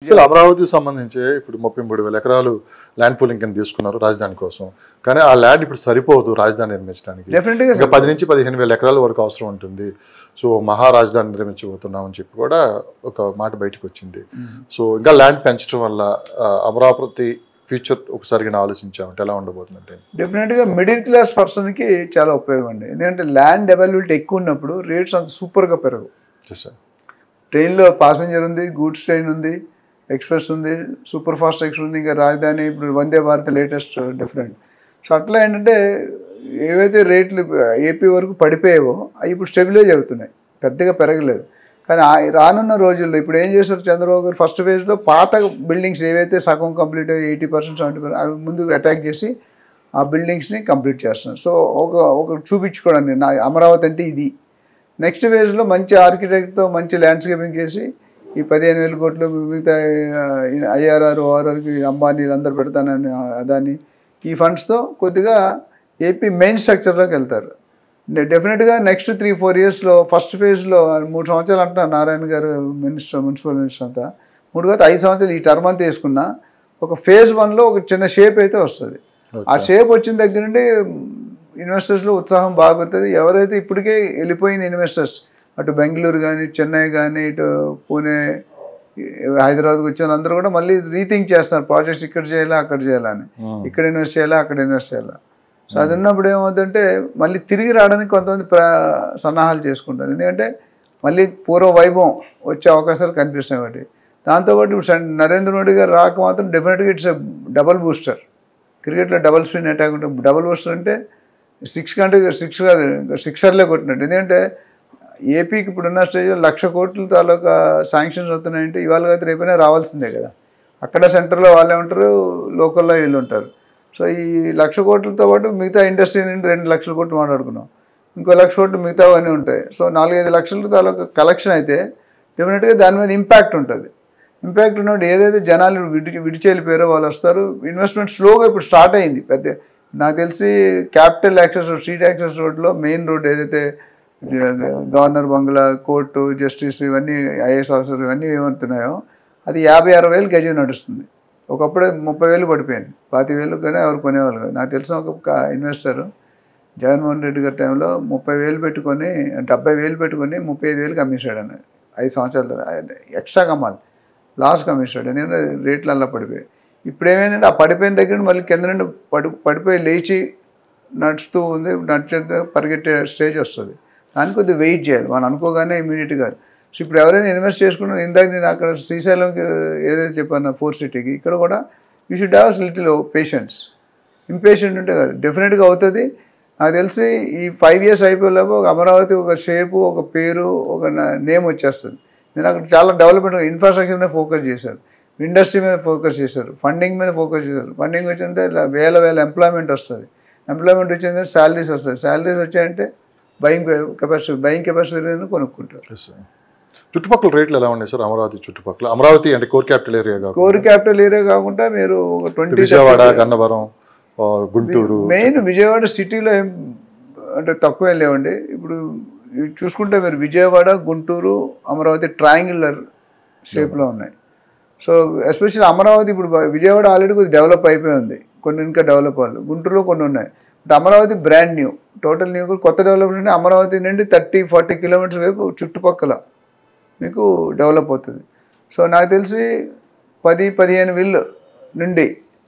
Sir అమరావతికి సంబంధించి ఇప్పుడు 33,000 ఎకరాలు ల్యాండ్ పూలింగ్ కింద తీసుకున్నారు రాజధాని కోసం. కానీ ఆ ల్యాండ్ ఇప్పుడు సరిపోదు రాజధాని నిర్మించడానికి. ఇంకా 10 నుంచి 15,000 ఎకరాల వరకు అవసరం ఉంటుంది. సో మహారాజధాని నిర్మించబోతున్నామని చెప్పి కూడా ఒక మాట బయటకు వచ్చింది. సో ఇంకా ల్యాండ్ పెంచడం వల్ల అమరావతి ఫ్యూచర్ ఒకసారి ఆలోచించామంటే ఎలా ఉండబోతుందంటే డెఫినెట్గా మిడిల్ క్లాస్ పర్సన్కి చాలా ఉపయోగం అండి. ఎందుకంటే ల్యాండ్ అవైలబిలిటీ ఎక్కువ ఉన్నప్పుడు రేట్స్ అంత సూపర్గా పెరగవు. ట్రైన్లో ప్యాసింజర్ ఉంది, గూడ్స్ ట్రైన్ ఉంది, ఎక్స్ప్రెస్ ఉంది, సూపర్ ఫాస్ట్ ఎక్స్ప్రెస్ ఉంది, ఇంకా రాజధాని ఇప్పుడు Vande Bharat latest different. So అట్లా ఏంటంటే ఏవైతే రేట్లు ఏపీ వరకు పడిపోయావో అవి ఇప్పుడు స్టెబిలైజ్ అవుతున్నాయి, పెద్దగా పెరగలేదు. కానీ రానున్న రోజుల్లో ఇప్పుడు ఏం చేస్తారు చంద్రబాబు గారు, ఫస్ట్ ఫేజ్లో పాత బిల్డింగ్స్ ఏవైతే సగం కంప్లీట్ అయ్యి 80% 70% అవి ముందు అటాక్ చేసి ఆ బిల్డింగ్స్ని కంప్లీట్ చేస్తున్నారు. సో ఒక చూపించుకోవడానికి నా అమరావతి అంటే ఇది. నెక్స్ట్ ఫేజ్లో మంచి ఆర్కిటెక్ట్తో మంచి ల్యాండ్స్కేపింగ్ చేసి ఈ 15,000 కోట్లు మిగతా ఐఆర్ఆర్ ఓఆర్ఆర్కి అంబానీలు అందరు పెడతానని అదాని ఈ ఫండ్స్తో కొద్దిగా ఏపీ మెయిన్ స్ట్రక్చర్లోకి వెళ్తారు. డెఫినెట్గా నెక్స్ట్ 3-4 ఇయర్స్లో ఫస్ట్ ఫేజ్లో 3 సంవత్సరాలు అంటున్నారు నారాయణ గారు మున్సిపల్ మినిస్టర్ అంతా. 3 కాదు 5 సంవత్సరాలు ఈ టర్మ్ అంతా వేసుకున్నా ఒక ఫేజ్ 1లో ఒక చిన్న షేప్ అయితే వస్తుంది. ఆ షేప్ వచ్చిన దగ్గర నుండి ఇన్వెస్టర్స్లో ఉత్సాహం బాగుంటుంది. ఎవరైతే ఇప్పటికే వెళ్ళిపోయిన ఇన్వెస్టర్స్ అటు బెంగళూరు కానీ చెన్నై కానీ ఇటు పూణే హైదరాబాద్కి వచ్చిన అందరూ కూడా మళ్ళీ రీథింక్ చేస్తున్నారు ప్రాజెక్ట్స్ ఇక్కడ చేయాలా అక్కడ చేయాలని, ఇక్కడ ఇన్వెస్ట్ చేయాలా అక్కడ ఇన్వెస్ట్ చేయాలా. సో అది ఉన్నప్పుడు ఏమవుతుందంటే మళ్ళీ తిరిగి రావడానికి కొంతమంది సన్నాహాలు చేసుకుంటారు. ఎందుకంటే మళ్ళీ పూర్వ వైభవం వచ్చే అవకాశాలు కనిపిస్తాయి. ఒకటి దాంతోపాటు ఇప్పుడు నరేంద్ర మోడీ గారు రాక మాత్రం డెఫినెట్గా ఇట్స్ డబల్ బూస్టర్. క్రికెట్లో డబల్ స్పిన్ అటాక్ ఉంటుంది. డబల్ బూస్టర్ అంటే 6 కంటే 6 కాదు సిక్సర్లే కొట్టినట్టు. ఎందుకంటే ఏపీకి ఇప్పుడున్న స్టేజ్లో 1,00,000 కోట్ల తాలూకా శాంక్షన్స్ అవుతున్నాయంటే ఇవాళ కాదు రేపైనా రావాల్సిందే కదా. అక్కడ సెంటర్లో వాళ్ళే ఉంటారు, లోకల్లో వీళ్ళు ఉంటారు. సో ఈ 1,00,000 కోట్లతో పాటు మిగతా ఇండస్ట్రీ నుండి 2,00,000 కోట్లు మాట్లాడుకున్నాం, ఇంకో 1,00,000 కోట్లు మిగతావన్నీ ఉంటాయి. సో 4-5 లక్షల తాలూకా కలెక్షన్ అయితే డెఫినెట్గా దాని మీద ఇంపాక్ట్ ఉంటుంది. ఇంపాక్ట్ ఉన్నప్పుడు ఏదైతే జనాలు విడిచి వెళ్ళిపోయారో వాళ్ళు వస్తారు. ఇన్వెస్ట్మెంట్ స్లోగా ఇప్పుడు స్టార్ట్ అయింది. పెద్ద నాకు తెలిసి capital access road, street access రోడ్లో మెయిన్ రోడ్ ఏదైతే గవర్నర్ బంగ్లా, కోర్టు, జస్టిస్ ఇవన్నీ ఐఏఎస్ ఆఫీసర్ ఇవన్నీ ఏమవుతున్నాయో అది 50-60 వేలు గజం నడుస్తుంది. ఒకప్పుడే 30,000 పడిపోయింది. 25,000 కానీ ఎవరు కొనేవాళ్ళు కాదు. నాకు తెలిసిన ఒక ఇన్వెస్టర్ జగన్మోహన్ రెడ్డి గారి టైంలో 30,000 పెట్టుకొని 70,000 పెట్టుకొని 35,000కి అమ్మేశాడు అన్న 5 సంవత్సరాల తర్వాత. ఎక్స్ట్రా కమ్మాలి, లాస్ కమ్మేశాడు. ఎందుకంటే రేట్లు అలా పడిపోయాయి. ఇప్పుడు ఏమైందంటే ఆ పడిపోయిన దగ్గర మళ్ళీ కింద నుండి పడిపోయి లేచి నడుస్తూ ఉంది, నడిచే పరిగెట్టే స్టేజ్ వస్తుంది. దానికి కొద్దిగా వెయిట్ చేయాలి. మనం అనుకోగానే ఇమీడియట్గా. సో ఇప్పుడు ఎవరైనా ఇన్వెస్ట్ చేసుకున్నా ఇందాక నేను అక్కడ శ్రీశైలంకి ఏదైతే చెప్పాను 4 సిటీకి ఇక్కడ కూడా you should have little patience. Impatient ఉంటే కాదు, డెఫినెట్గా అవుతుంది. నాకు తెలిసి ఈ 5 ఇయర్స్ అయిపోయేలోపు ఒక అమరావతి ఒక షేపు, ఒక పేరు, ఒక నేమ్ వచ్చేస్తుంది. నేను అక్కడ చాలా డెవలప్మెంట్ ఇన్ఫ్రాస్ట్రక్చర్ మీద ఫోకస్ చేశారు, ఇండస్ట్రీ మీద ఫోకస్ చేశారు, ఫండింగ్ మీద ఫోకస్ చేశారు. ఫండింగ్ వచ్చిందంటే ఇలా వేల ఎంప్లాయ్మెంట్ వస్తుంది. ఎంప్లాయ్మెంట్ వచ్చిందంటే శాలరీస్ వస్తాయి. శాలరీస్ వచ్చాయంటే బయింగ్ కెపాసిటీ కొనుక్కుంటారు. చుట్టుపక్కల రేట్లు ఎలా ఉన్నాయి సార్ అమరావతి చుట్టుపక్కల? అమరావతి అంటే కోర్ క్యాపిటల్ ఏరియా కాకుండా మీరు 20 విజయవాడ, గన్నవరం, గుంటూరు, మెయిన్ విజయవాడ సిటీలో ఏం అంటే తక్కువ లేవండి. ఇప్పుడు చూసుకుంటే మీరు విజయవాడ, గుంటూరు, అమరావతి ట్రయాంగులర్ షేప్లో ఉన్నాయి. సో ఎస్పెషల్లీ అమరావతి ఇప్పుడు విజయవాడ ఆల్రెడీ కొద్దిగా డెవలప్ అయిపోయి ఉంది, కొన్ని ఇంకా డెవలప్ అవ్వాలి. గుంటూరులో కొన్ని ఉన్నాయి. But Amaravati brand new, total new కొత్త డెవలప్మెంట్. అమరావతి నుండి 30-40 కిలోమీటర్స్ వైపు చుట్టుపక్కల మీకు డెవలప్ అవుతుంది. సో నాకు తెలిసి 10-15 వేలు నుండి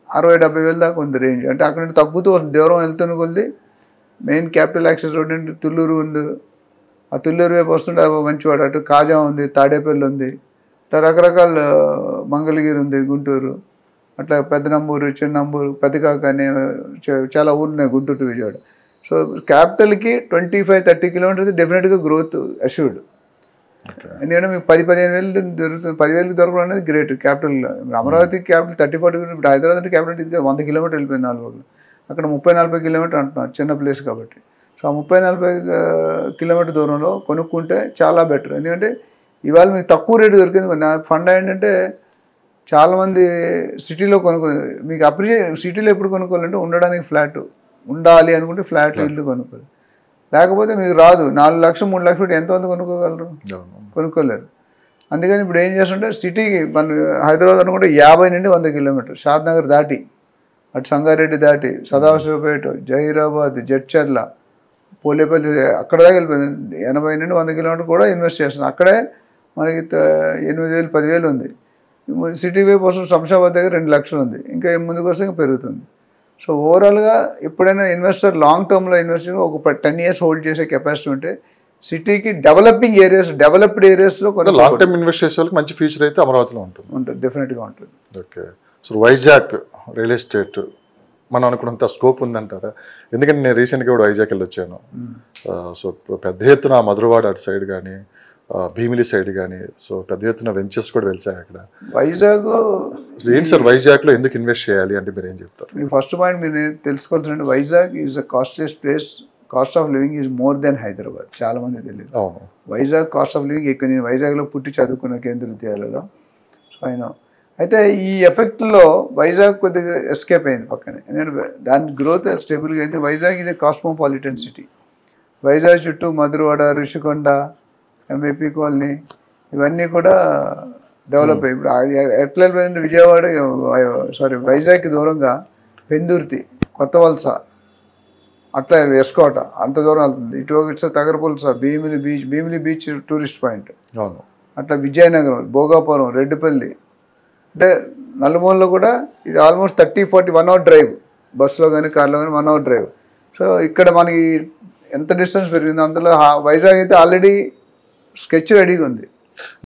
60-70 వేలు దాకా ఉంది రేంజ్. అంటే అక్కడ నుండి తగ్గుతూ దూరం వెళ్తున్న కొద్ది మెయిన్ క్యాపిటల్ యాక్సెస్ రోడ్ నుండి తుళ్ళూరు ఉంది. ఆ తుళ్ళూరు వైపు వస్తుంటే మంచివాడు, అటు కాజా ఉంది, తాడేపల్లి ఉంది, అట్లా రకరకాల మంగళగిరి ఉంది, గుంటూరు, అట్లా పెద్దనంబూరు, చిన్నంబూరు, పెద్దకాక అనే చాలా ఊరు ఉన్నాయి గుంటూరు విజయవాడ. సో క్యాపిటల్కి 25-30 కిలోమీటర్స్ డెఫినెట్గా గ్రోత్ అష్యూర్డ్. ఎందుకంటే మీకు 10-15 వేలు దొరుకుతుంది. 10,000కి దొరకడం అనేది great. Capital Amaravati capital 30-40 kilometre. ఇప్పుడు హైదరాబాద్ అంటే క్యాపిటల్ ఇది 100 కిలోమీటర్ వెళ్ళిపోయింది 4 రోజులు. అక్కడ 30-40 కిలోమీటర్ అంటున్నారు, చిన్న ప్లేస్ కాబట్టి. సో ఆ 30-40 కిలోమీటర్ దూరంలో కొనుక్కుంటే చాలా బెటర్. ఎందుకంటే ఇవాళ మీకు తక్కువ రేటు దొరికింది. నా ఫండ్ ఏంటంటే చాలామంది సిటీలో మీకు సిటీలో ఎప్పుడు కొనుక్కోవాలంటే ఉండడానికి ఫ్లాట్ ఉండాలి అనుకుంటే ఫ్లాట్ ఇల్లు కొనుక్కోవాలి. లేకపోతే మీకు రాదు. 4 లక్షలు 3 లక్షలు ఎంతమంది కొనుక్కోగలరు? కొనుక్కోలేరు. అందుకని ఇప్పుడు ఏం చేస్తుంటే సిటీకి మన హైదరాబాద్ అనుకుంటే 50 నుండి 100 కిలోమీటర్, షాద్నగర్ దాటి, అటు సంగారెడ్డి దాటి, సదాశివపేట, జహీరాబాద్, జడ్చర్ల, పోలేపల్లి, అక్కడ దాకా వెళ్ళిపోయింది. 80 నుండి 100 కిలోమీటర్ కూడా ఇన్వెస్ట్ చేస్తున్నాం. అక్కడే మనకి 8,000 10,000 ఉంది. సిటీ వైపు వస్తుంది శంషాబాద్ దగ్గర 2 లక్షలు ఉంది. ఇంకా ముందుకు వస్తే ఇంకా పెరుగుతుంది. సో ఓవరాల్గా ఎప్పుడైనా ఇన్వెస్టర్ లాంగ్ టర్మ్లో ఇన్వెస్ట్ ఒక 10 years హోల్డ్ చేసే కెపాసిటీ ఉంటే సిటీకి డెవలపింగ్ ఏరియాస్, డెవలప్డ్ ఏరియాస్లో కొంచెం లాంగ్ టర్మ్ ఇన్వెస్ట్ చేసే వాళ్ళకి మంచి ఫ్యూచర్ అయితే అమరావతిలో ఉంటుంది, డెఫినెట్గా ఉంటుంది. Okay. So Vizag real estate మనం అనుకున్నంత స్కోప్ ఉందంటారా? ఎందుకంటే నేను రీసెంట్గా కూడా వైజాగ్ వెళ్ళి వచ్చాను. సో పెద్ద ఎత్తున మధురవాడ అటు సైడ్ కానీ, భీమిలి సైడ్ కానీ, సో పెద్ద ఎత్తున వెంచర్స్ కూడా వెళ్తాయి అక్కడ. వైజాగ్ ఏంటి సార్ వైజాగ్లో ఎందుకు ఇన్వెస్ట్ చేయాలి అంటే మీరు ఏం చెప్తారు? మీ ఫస్ట్ పాయింట్ మీరు తెలుసుకోవాల్సిందంటే Vizag is a costless place. Cost of living is more than Hyderabad. చాలా మంది తెలియదు. అవును, వైజాగ్ కాస్ట్ ఆఫ్ లివింగ్ ఎక్కువ. నేను వైజాగ్లో పుట్టి చదువుకున్న కేంద్రీయ విద్యాలయంలో. సో అయినా అయితే ఈ ఎఫెక్ట్లో వైజాగ్ కొద్దిగా ఎస్కేప్ అయింది పక్కనే. ఎందుకంటే దాని గ్రోత్ స్టేబుల్గా అయితే Vizag is a cosmopolitan city. Vizag చుట్టూ మధురవాడ, ఋషికొండ, ఎంఏపీ కాలనీ ఇవన్నీ కూడా డెవలప్ అయ్యి ఇప్పుడు ఎట్లా వెళ్ళిపోయిందంటే విజయవాడ వైజాగ్కి దూరంగా పెందుర్తి, కొత్త వలస, అట్లా ఎస్కోట అంత దూరం వెళ్తుంది. ఇటు it's Tagarapuvalasa, Bheemili beach tourist point. అవును. అట్లా విజయనగరం, భోగాపురం, రెడ్డిపల్లి, అంటే నలుమూలలో కూడా ఇది ఆల్మోస్ట్ 30-40 1 hour డ్రైవ్. బస్సులో కానీ కార్లో కానీ 1 hour డ్రైవ్. సో ఇక్కడ మనకి ఎంత డిస్టెన్స్ పెరిగిందో అందులో వైజాగ్ అయితే ఆల్రెడీ స్కెచ్ రెడీగా ఉంది.